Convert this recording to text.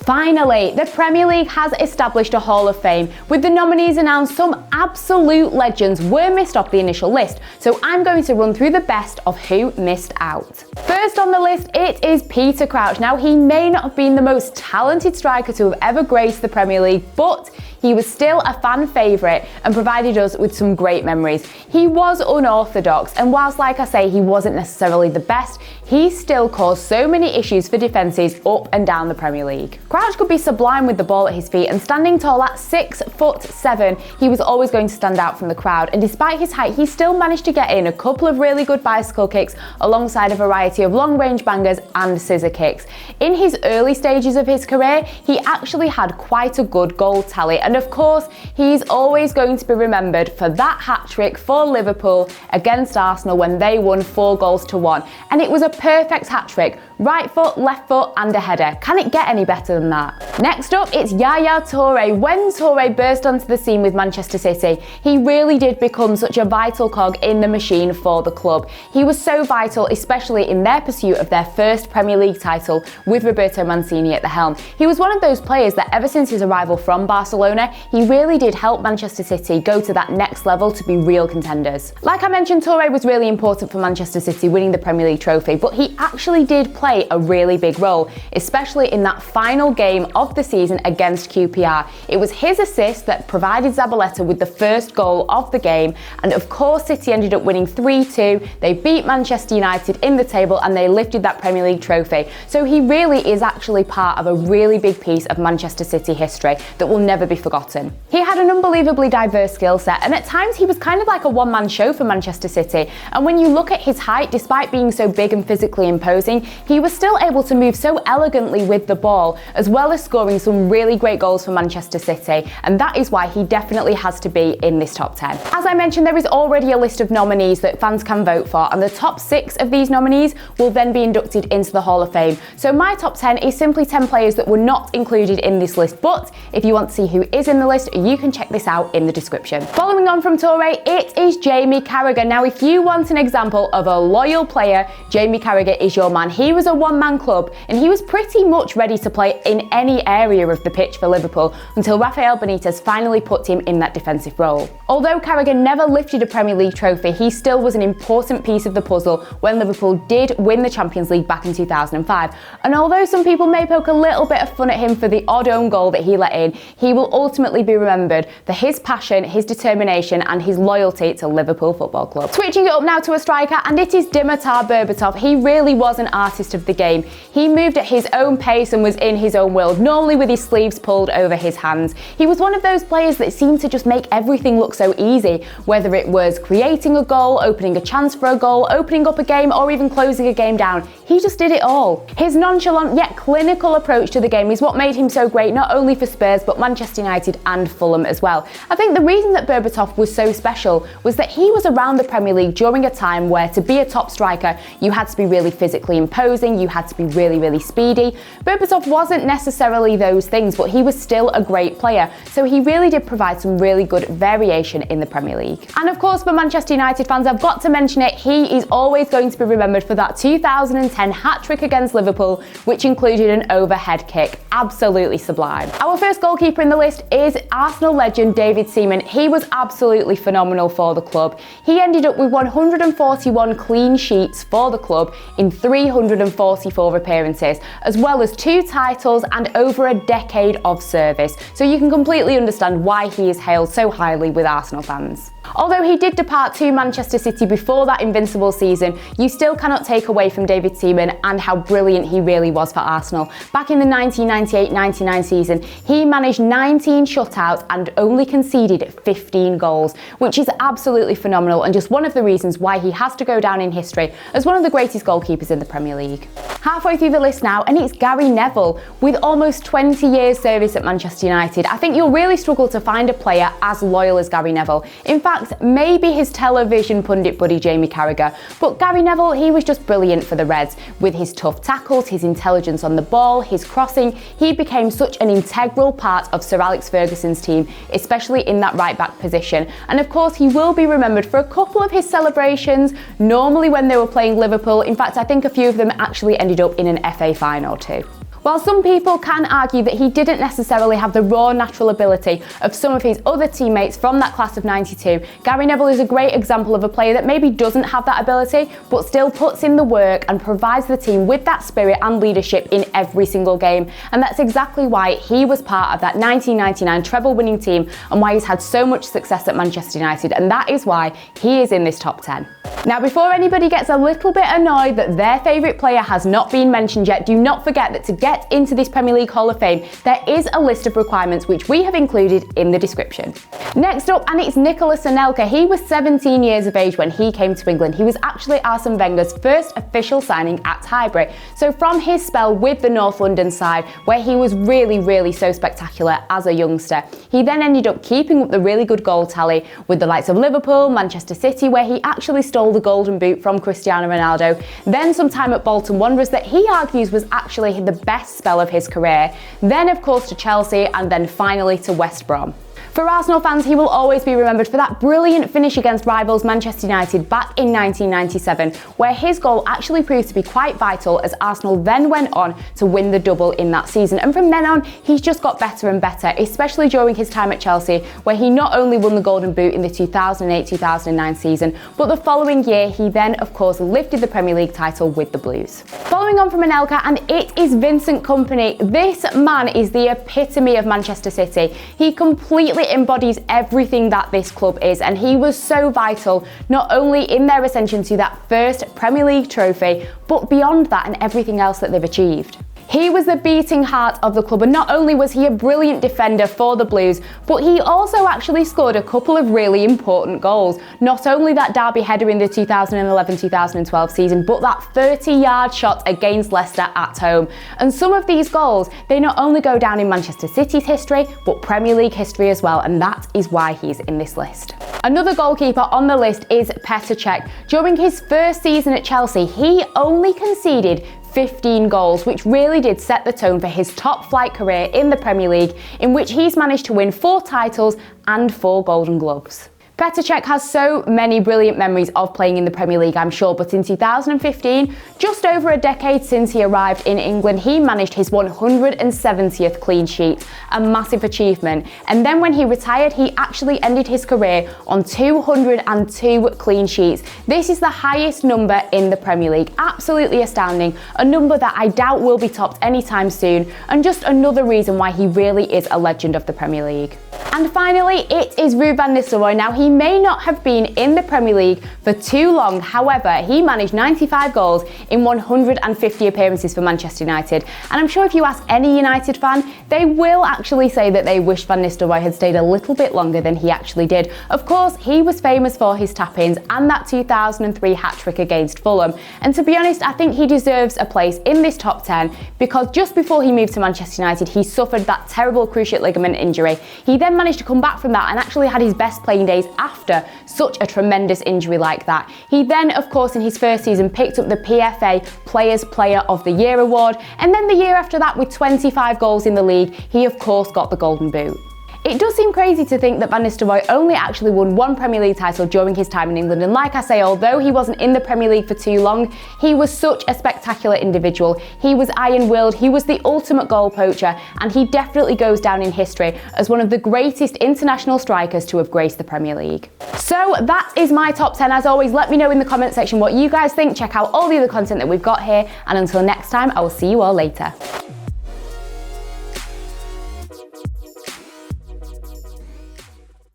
Finally, the Premier League has established a Hall of Fame. With the nominees announced, some absolute legends were missed off the initial list, so I'm going to run through the best of who missed out. First on the list, it is Petr Crouch. Now, he may not have been the most talented striker to have ever graced the Premier League, but he was still a fan favourite and provided us with some great memories. He was unorthodox, and whilst, like I say, he wasn't necessarily the best, he still caused so many issues for defences up and down the Premier League. Crouch could be sublime with the ball at his feet, and standing tall at 6'7", he was always going to stand out from the crowd, and despite his height, he still managed to get in a couple of really good bicycle kicks alongside a variety of long-range bangers and scissor kicks. In his early stages of his career, he actually had quite a good goal tally, and of course, he's always going to be remembered for that hat-trick for Liverpool against Arsenal when they won 4-1, and it was a perfect hat-trick. Right foot, left foot and a header. Can it get any better than that? Next up, it's Yaya Toure. When Toure burst onto the scene with Manchester City, he really did become such a vital cog in the machine for the club. He was so vital, especially in their pursuit of their first Premier League title with Roberto Mancini at the helm. He was one of those players that ever since his arrival from Barcelona, he really did help Manchester City go to that next level to be real contenders. Like I mentioned, Toure was really important for Manchester City winning the Premier League trophy, but he actually did play a really big role, especially in that final game of the season against QPR. It was his assist that provided Zabaleta with the first goal of the game, and of course City ended up winning 3-2. They beat Manchester United in the table and they lifted that Premier League trophy. So he really is actually part of a really big piece of Manchester City history that will never be forgotten. He had an unbelievably diverse skill set, and at times he was kind of like a one-man show for Manchester City. And when you look at his height, despite being so big and physically imposing, he was still able to move so elegantly with the ball, as well as scoring some really great goals for Manchester City, and that is why he definitely has to be in this top 10. As I mentioned, there is already a list of nominees that fans can vote for, and the top 6 of these nominees will then be inducted into the Hall of Fame. So my top 10 is simply 10 players that were not included in this list, but if you want to see who is in the list, you can check this out in the description. Following on from Toure, it is Jamie Carragher. Now, if you want an example of a loyal player, Jamie Carragher is your man. He was a one-man club, and he was pretty much ready to play in any area of the pitch for Liverpool until Rafael Benitez finally put him in that defensive role. Although Carragher never lifted a Premier League trophy, he still was an important piece of the puzzle when Liverpool did win the Champions League back in 2005. And although some people may poke a little bit of fun at him for the odd own goal that he let in, he will ultimately be remembered for his passion, his determination and his loyalty to Liverpool Football Club. Switching it up now to a striker, and it is Dimitar Berbatov. He really was an artist of the game. He moved at his own pace and was in his own world, normally with his sleeves pulled over his hands. He was one of those players that seemed to just make everything look so easy, whether it was creating a goal, opening a chance for a goal, opening up a game, or even closing a game down. He just did it all. His nonchalant yet clinical approach to the game is what made him so great, not only for Spurs but Manchester United and Fulham as well. I think the reason that Berbatov was so special was that he was around the Premier League during a time where to be a top striker, you had to be really physically imposing, you had to be really speedy. Berbatov wasn't necessarily those things, but he was still a great player, so he really did provide some really good variation in the Premier League. And of course, for Manchester United fans, I've got to mention it, he is always going to be remembered for that 2010 hat-trick against Liverpool, which included an overhead kick. Absolutely sublime. Our first goalkeeper in the list is Arsenal legend David Seaman. He was absolutely phenomenal for the club. He ended up with 141 clean sheets for the club in 344 appearances, as well as 2 titles and over a decade of service. So you can completely understand why he is hailed so highly with Arsenal fans. Although he did depart to Manchester City before that invincible season, you still cannot take away from David Seaman and how brilliant he really was for Arsenal. Back in the 1998-99 season, he managed 19 shutouts and only conceded 15 goals, which is absolutely phenomenal and just one of the reasons why he has to go down in history as one of the greatest goalkeepers in the Premier League. Halfway through the list now, and it's Gary Neville. With almost 20 years service at Manchester United, I think you'll really struggle to find a player as loyal as Gary Neville. In fact, maybe his television pundit buddy Jamie Carragher, but Gary Neville, he was just brilliant for the Reds. With his tough tackles, his intelligence on the ball, his crossing, he became such an integral part of Sir Alex Ferguson's team, especially in that right-back position. And of course, he will be remembered for a couple of his celebrations, normally when they were playing Liverpool. In fact, I think a few of them actually ended up in an FA final too. While some people can argue that he didn't necessarily have the raw natural ability of some of his other teammates from that class of 92, Gary Neville is a great example of a player that maybe doesn't have that ability, but still puts in the work and provides the team with that spirit and leadership in every single game. And that's exactly why he was part of that 1999 treble-winning team and why he's had so much success at Manchester United, and that is why he is in this top 10. Now, before anybody gets a little bit annoyed that their favourite player has not been mentioned yet, do not forget that to get into this Premier League Hall of Fame, there is a list of requirements which we have included in the description. Next up, and it's Nicolas Anelka. He was 17 years of age when he came to England. He was actually Arsene Wenger's first official signing at Highbury. So from his spell with the North London side, where he was really so spectacular as a youngster, he then ended up keeping up the really good goal tally with the likes of Liverpool, Manchester City, where he actually stole the Golden Boot from Cristiano Ronaldo, then some time at Bolton Wanderers that he argues was actually the best spell of his career, then of course to Chelsea, and then finally to West Brom. For Arsenal fans, he will always be remembered for that brilliant finish against rivals Manchester United back in 1997, where his goal actually proved to be quite vital as Arsenal then went on to win the double in that season. And from then on, he's just got better and better, especially during his time at Chelsea, where he not only won the Golden Boot in the 2008-2009 season, but the following year, he then, of course, lifted the Premier League title with the Blues. Following on from Anelka, and it is Vincent Kompany. This man is the epitome of Manchester City. He completely embodies everything that this club is, and he was so vital not only in their ascension to that first Premier League trophy, but beyond that and everything else that they've achieved. He was the beating heart of the club, and not only was he a brilliant defender for the Blues, but he also actually scored a couple of really important goals. Not only that derby header in the 2011-2012 season, but that 30-yard shot against Leicester at home. And some of these goals, they not only go down in Manchester City's history, but Premier League history as well, and that is why he's in this list. Another goalkeeper on the list is Petr Cech. During his first season at Chelsea, he only conceded 15 goals, which really did set the tone for his top flight career in the Premier League, in which he's managed to win 4 titles and 4 Golden Gloves. Petr Cech has so many brilliant memories of playing in the Premier League, I'm sure, but in 2015, just over a decade since he arrived in England, he managed his 170th clean sheet, a massive achievement. And then when he retired, he actually ended his career on 202 clean sheets. This is the highest number in the Premier League. Absolutely astounding, a number that I doubt will be topped anytime soon, and just another reason why he really is a legend of the Premier League. And finally, it is Ruud van Nistelrooy. Now, he may not have been in the Premier League for too long, however, he managed 95 goals in 150 appearances for Manchester United. And I'm sure if you ask any United fan, they will actually say that they wish Van Nistelrooy had stayed a little bit longer than he actually did. Of course, he was famous for his tap-ins and that 2003 hat-trick against Fulham. And to be honest, I think he deserves a place in this top 10 because just before he moved to Manchester United, he suffered that terrible cruciate ligament injury. He then managed to come back from that and actually had his best playing days after such a tremendous injury like that. He then, of course, in his first season picked up the PFA Players Player of the Year award, and then the year after that, with 25 goals in the league, he of course got the Golden Boot. It does seem crazy to think that Van Nistelrooy only actually won 1 Premier League title during his time in England, and like I say, although he wasn't in the Premier League for too long, he was such a spectacular individual. He was iron-willed, he was the ultimate goal poacher, and he definitely goes down in history as one of the greatest international strikers to have graced the Premier League. So that is my top 10. As always, let me know in the comment section what you guys think. Check out all the other content that we've got here, and until next time, I will see you all later.